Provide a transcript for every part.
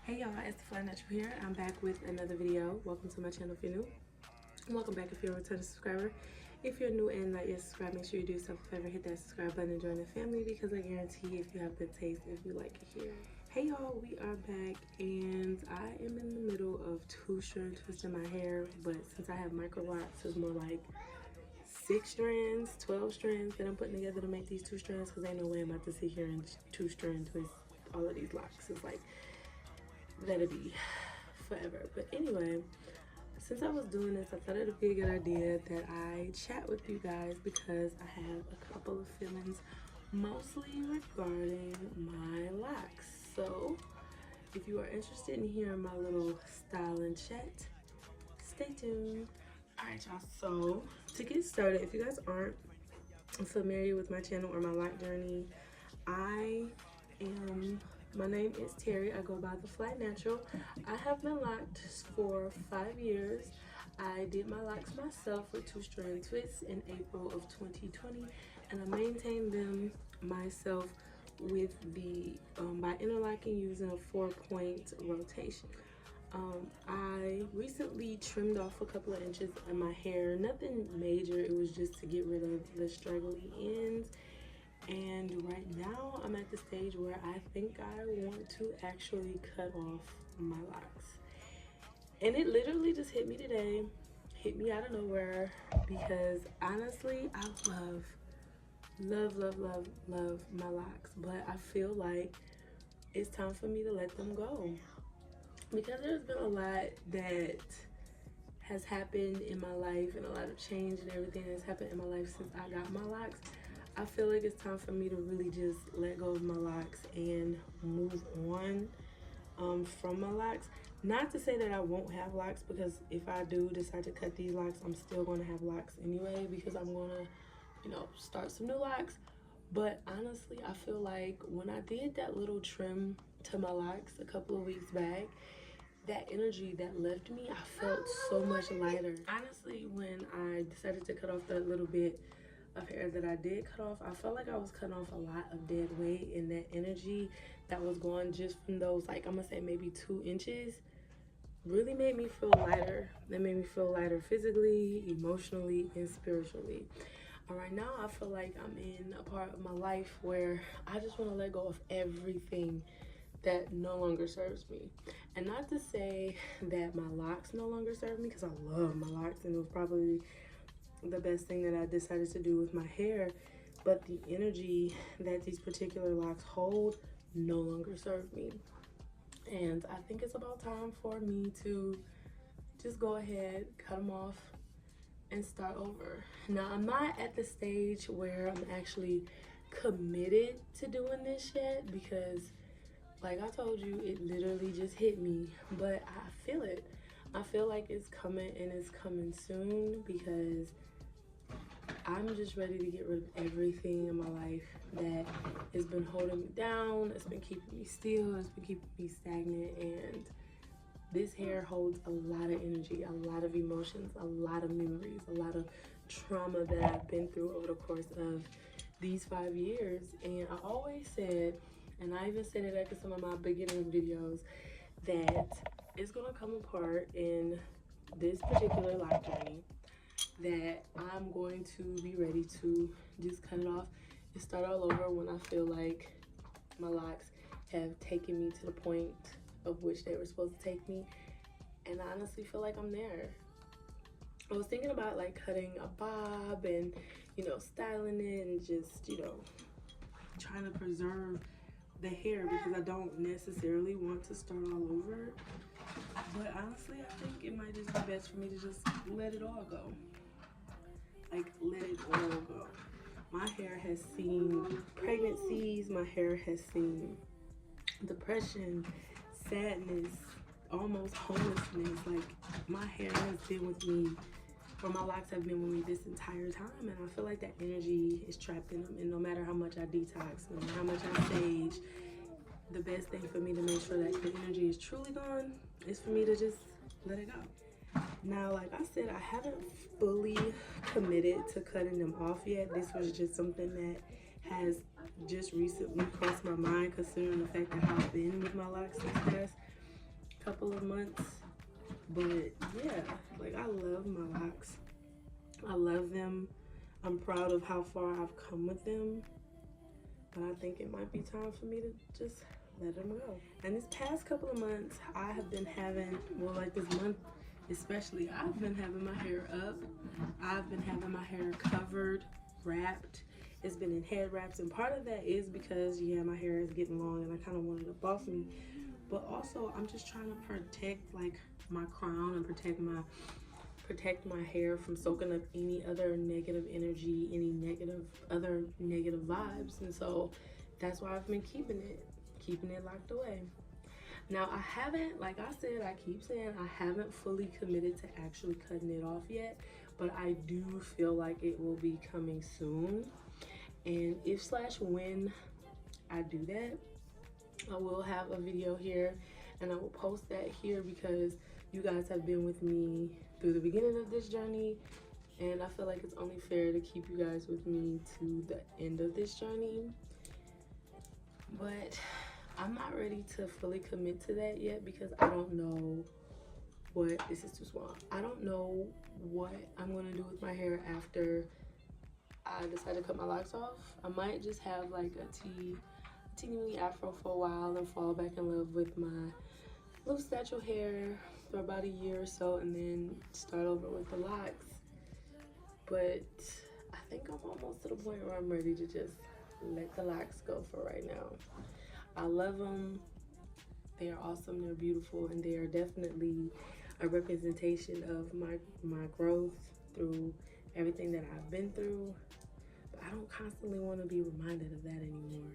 Hey y'all, it's Flyness here. I'm back with another video. Welcome to my channel if you're new. And welcome back if you're a returning subscriber. If you're new and not yet subscribed, make sure you do yourself a favor, hit that subscribe button and join the family because I guarantee if you have good taste, if you like it here. Hey y'all, we are back and I am in the middle of 2-strand twisting my hair, but since I have Microlocs, it's more like 6 strands, 12 strands that I'm putting together to make these 2 strands because ain't no way I'm about to sit here and 2-strand twist all of these locks. It's like, that'd be forever. But anyway, since I was doing this, I thought it would be a good idea that I chat with you guys because I have a couple of feelings, mostly regarding my locks. So if you are interested in hearing my little style and chat, stay tuned. Alright y'all, so to get started, if you guys aren't familiar with my channel or my lock journey, my name is Terry. I go by the Fly Natural. I have been locked for 5 years. I did my locks myself with 2-strand twists in April of 2020, and I maintained them myself with the by interlocking using a 4-point rotation. I recently trimmed off a couple of inches in my hair. Nothing major. It was just to get rid of the straggly ends. And right now I'm at the stage where I think I want to actually cut off my locks. And it literally just hit me today, hit me out of nowhere, because honestly, I love my locks, but I feel like it's time for me to let them go. Because there's been a lot that has happened in my life and a lot of change and everything that's happened in my life since I got my locks. I feel like it's time for me to really just let go of my locks and move on from my locks. Not to say that I won't have locks, because if I do decide to cut these locks, I'm still going to have locks anyway, because I'm going to, start some new locks. But honestly, I feel like when I did that little trim to my locks a couple of weeks back, that energy that left me, I felt so much lighter. Honestly, when I decided to cut off that little bit of hair that I did cut off, I felt like I was cutting off a lot of dead weight, and that energy that was gone just from those, like, I'm gonna say maybe 2 inches, really made me feel lighter. That made me feel lighter physically, emotionally, and spiritually. And right now I feel like I'm in a part of my life where I just want to let go of everything that no longer serves me. And not to say that my locks no longer serve me, because I love my locks and it was probably the best thing that I decided to do with my hair, but the energy that these particular locks hold no longer serve me. And I think it's about time for me to just go ahead, cut them off, and start over. Now, I'm not at the stage where I'm actually committed to doing this yet, because like I told you, it literally just hit me, but I feel it. I feel like it's coming, and it's coming soon, because I'm just ready to get rid of everything in my life that has been holding me down. It's been keeping me still. It's been keeping me stagnant. And this hair holds a lot of energy, a lot of emotions, a lot of memories, a lot of trauma that I've been through over the course of these 5 years. And I always said, and I even said it after some of my beginning videos, that it's gonna come apart in this particular life journey, that I'm going to be ready to just cut it off and start all over when I feel like my locks have taken me to the point of which they were supposed to take me. And I honestly feel like I'm there. I was thinking about like cutting a bob and, styling it and just, trying to preserve the hair, because I don't necessarily want to start all over. But honestly, I think it might just be best for me to just let it all go. Like, let it all go. My hair has seen pregnancies, my hair has seen depression, sadness, almost homelessness. Like, my hair has been with me, or my locks have been with me this entire time, and I feel like that energy is trapped in them. And no matter how much I detox, no matter how much I sage, the best thing for me to make sure that the energy is truly gone is for me to just let it go. Now, like I said, I haven't fully committed to cutting them off yet. This was just something that has just recently crossed my mind, considering the fact that I've been with my locks since past. couple of months. But yeah, like I love my locks. I love them. I'm proud of how far I've come with them. But I think it might be time for me to just let them go. And this past couple of months, I have been having, well, like this month especially, I've been having my hair up. I've been having my hair covered, wrapped. It's been in head wraps, and part of that is because, yeah, my hair is getting long and I kind of wanted to boss me. But also, I'm just trying to protect like my crown and protect my hair from soaking up any other negative energy, any other negative vibes. And so that's why I've been keeping it locked away. Now I haven't, like I said, I keep saying I haven't fully committed to actually cutting it off yet, but I do feel like it will be coming soon. And if/when I do that, I will have a video here and I will post that here because you guys have been with me through the beginning of this journey, and I feel like it's only fair to keep you guys with me to the end of this journey. But I'm not ready to fully commit to that yet because I don't know what, this is too small. I don't know what I'm gonna do with my hair after I decide to cut my locks off. I might just have like a teeny afro for a while and fall back in love with my loose natural hair for about a year or so and then start over with the locks. But I think I'm almost to the point where I'm ready to just let the locks go for right now. I love them. They are awesome, they're beautiful, and they are definitely a representation of my growth through everything that I've been through. But I don't constantly want to be reminded of that anymore.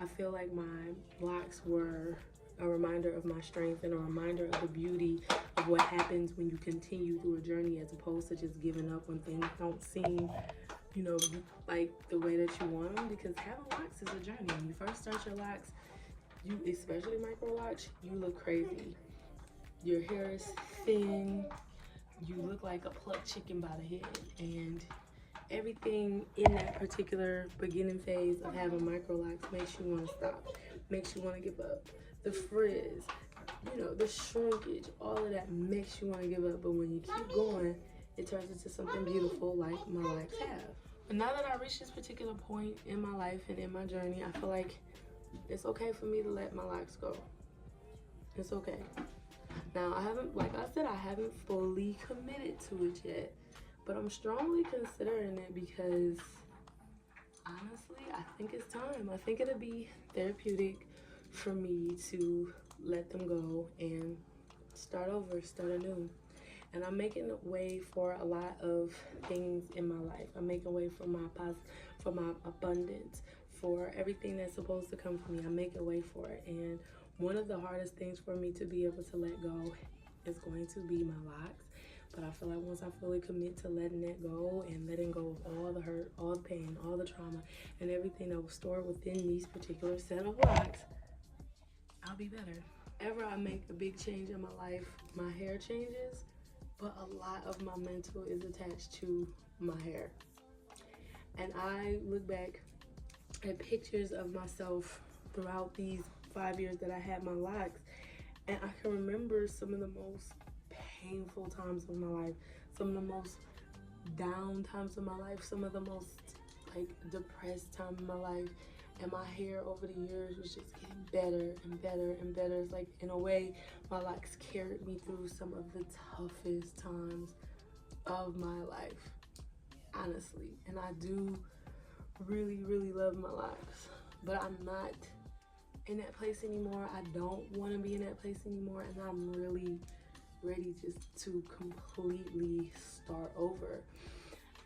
I feel like my locks were a reminder of my strength and a reminder of the beauty of what happens when you continue through a journey as opposed to just giving up when things don't seem, you know, like the way that you want them. Because having locks is a journey. When you first start your locks, you, especially Microlocs, you look crazy. Your hair is thin, you look like a plucked chicken by the head, and everything in that particular beginning phase of having Microlocs makes you want to stop, makes you want to give up. The frizz, you know, the shrinkage, all of that makes you want to give up. But when you keep going, it turns into something beautiful like my locks have. But now that I reached this particular point in my life and in my journey, I feel like it's okay for me to let my locks go. It's okay. Now, I haven't, like I said, I haven't fully committed to it yet, but I'm strongly considering it because honestly, I think it's time. I think it'll be therapeutic for me to let them go and start over, start anew. And I'm making way for a lot of things in my life. I'm making way for my abundance, for everything that's supposed to come for me. I'm making way for it. And one of the hardest things for me to be able to let go is going to be my locks. But I feel like once I fully commit to letting that go and letting go of all the hurt, all the pain, all the trauma, and everything that was stored within these particular set of locks, I'll be better. Ever I make a big change in my life, my hair changes, but a lot of my mental is attached to my hair. And I look back at pictures of myself throughout these 5 years that I had my locks, and I can remember some of the most painful times of my life, some of the most down times of my life, some of the most like depressed time in my life. And my hair over the years was just getting better and better and better. It's like, in a way, my locks carried me through some of the toughest times of my life, honestly. And I do really, really love my locks, but I'm not in that place anymore. I don't want to be in that place anymore, and I'm really ready just to completely start over.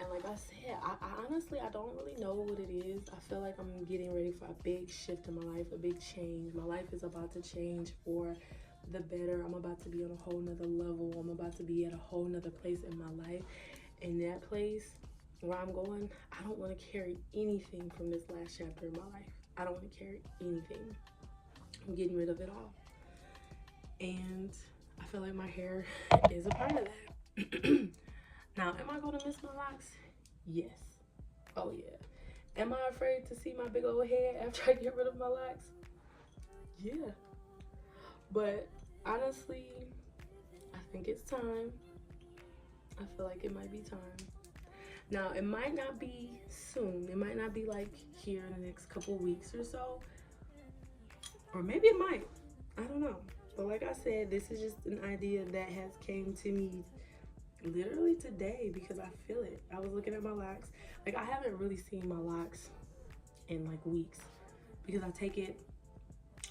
And like I said, I honestly, I don't really know what it is. I feel like I'm getting ready for a big shift in my life, a big change. My life is about to change for the better. I'm about to be on a whole nother level. I'm about to be at a whole nother place in my life. In that place where I'm going, I don't want to carry anything from this last chapter of my life. I don't want to carry anything. I'm getting rid of it all. And I feel like my hair is a part of that. Now, am I going to miss my locks? Yes. Oh, yeah. Am I afraid to see my big old head after I get rid of my locks? Yeah. But honestly, I think it's time. I feel like it might be time. Now, it might not be soon. It might not be like here in the next couple weeks or so. Or maybe it might. I don't know. But like I said, this is just an idea that has came to me literally today because I feel it. I was looking at my locks. Like, I haven't really seen my locks in like weeks because I take it,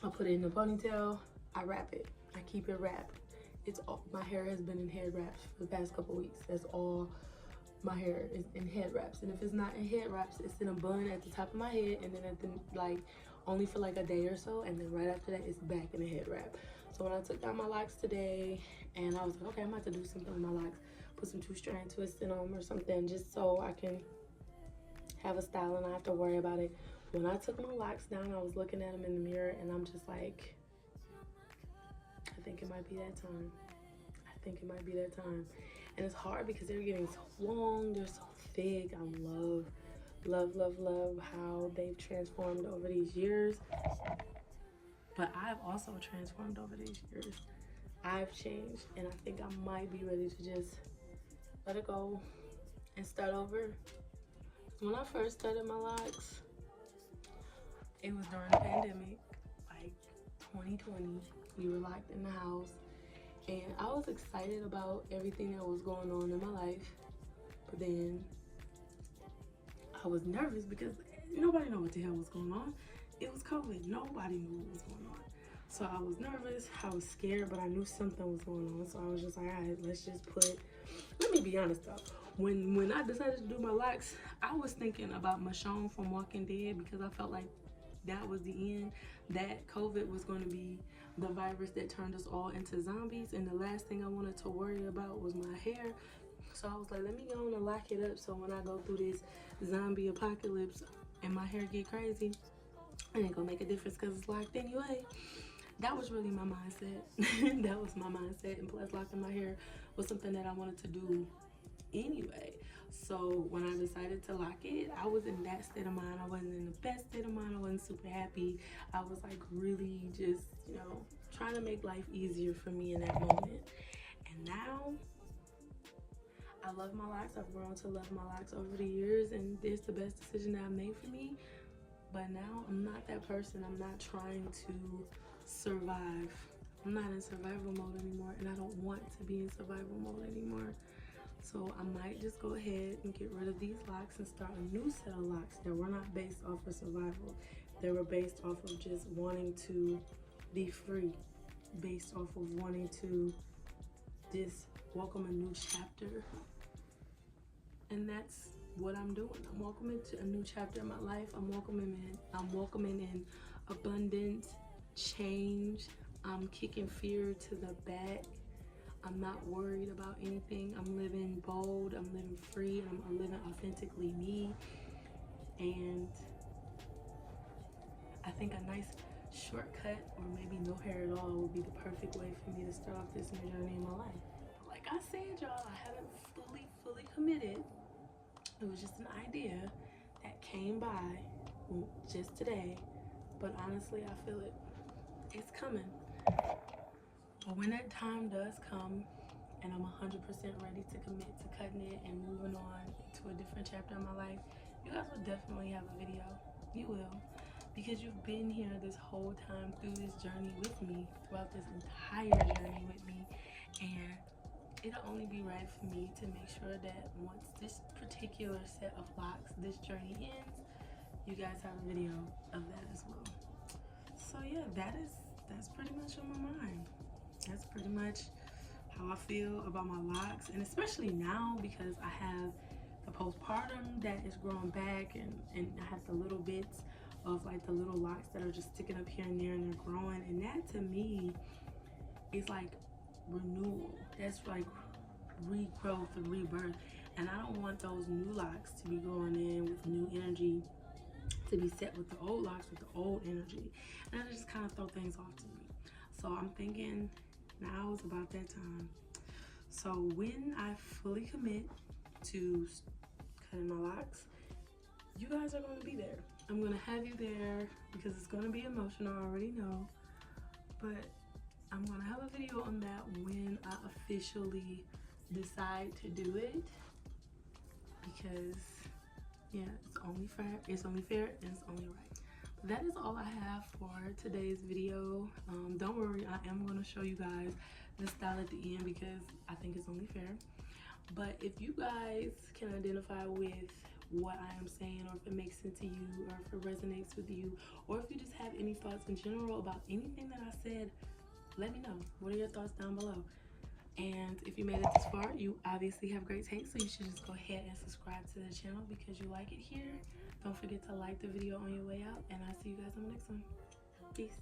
I put it in a ponytail, I wrap it. I keep it wrapped. It's all, my hair has been in head wraps for the past couple weeks. That's all my hair is, in head wraps. And if it's not in head wraps, it's in a bun at the top of my head, and then at the, like, only for like a day or so, and then right after that it's back in a head wrap. So when I took down my locks today, and I was like, okay, I'm about to do something with my locks, put some 2-strand twists in them or something, just so I can have a style and I have to worry about it. When I took my locks down, I was looking at them in the mirror, and I'm just like, I think it might be that time. I think it might be that time. And it's hard because they're getting so long, they're so thick. I love how they've transformed over these years. But I've also transformed over these years. I've changed, and I think I might be ready to just let it go and start over. When I first started my locks, it was during the pandemic, like 2020. We were locked in the house, and I was excited about everything that was going on in my life, but then I was nervous because nobody knew what the hell was going on. It was COVID. Nobody knew what was going on. So I was nervous, I was scared, but I knew something was going on. So I was just like, all right, let's just let me be honest though. When I decided to do my locks, I was thinking about Michonne from Walking Dead because I felt like that was the end, that COVID was going to be the virus that turned us all into zombies, and the last thing I wanted to worry about was my hair. So I was like, let me go on and lock it up so when I go through this zombie apocalypse and my hair get crazy, it ain't gonna make a difference because it's locked anyway. That was really my mindset. That was my mindset, and plus locking my hair was something that I wanted to do anyway. So when I decided to lock it, I was in that state of mind. I wasn't in the best state of mind. I wasn't super happy. I was like really just, you know, trying to make life easier for me in that moment. And now I love my locks. I've grown to love my locks over the years, and it's the best decision that I've made for me. But now I'm not that person. I'm not trying to survive. I'm not in survival mode anymore, and I don't want to be in survival mode anymore. So I might just go ahead and get rid of these locks and start a new set of locks that were not based off of survival. They were based off of just wanting to be free, based off of wanting to just welcome a new chapter. And that's what I'm doing. I'm welcoming to a new chapter in my life. I'm welcoming in abundance, change. I'm kicking fear to the back. I'm not worried about anything. I'm living bold, I'm living free, and I'm living authentically me. And I think a nice shortcut, or maybe no hair at all, would be the perfect way for me to start off this new journey in my life. But like I said, y'all, I haven't fully committed. It was just an idea that came by just today. But honestly, I feel it. It's coming. But when that time does come, and I'm 100% ready to commit to cutting it and moving on to a different chapter of my life, you guys will definitely have a video. You will. Because you've been here this whole time through this journey with me, throughout this entire journey with me. And it'll only be right for me to make sure that once this particular set of locks, this journey ends, you guys have a video of that as well. So yeah, that's pretty much on my mind. That's pretty much how I feel about my locks, and especially now because I have the postpartum that is growing back, and I have the little bits of like the little locks that are just sticking up here and there, and they're growing, and that to me is like renewal. That's like regrowth and rebirth, and I don't want those new locks to be growing in with new energy to be set with the old locks with the old energy, and that just kind of throw things off to me. So I'm thinking now is about that time. So when I fully commit to cutting my locks, you guys are going to be there. I'm going to have you there because it's going to be emotional, I already know. But I'm gonna have a video on that when I officially decide to do it, because yeah, it's only fair and it's only right. But that is all I have for today's video. Don't worry, I am going to show you guys the style at the end because I think it's only fair. But if you guys can identify with what I am saying, or if it makes sense to you, or if it resonates with you, or if you just have any thoughts in general about anything that I said, let me know. What are your thoughts down below? And if you made it this far, you obviously have great taste, so you should just go ahead and subscribe to the channel because you like it here. Don't forget to like the video on your way out, and I'll see you guys on the next one. Peace.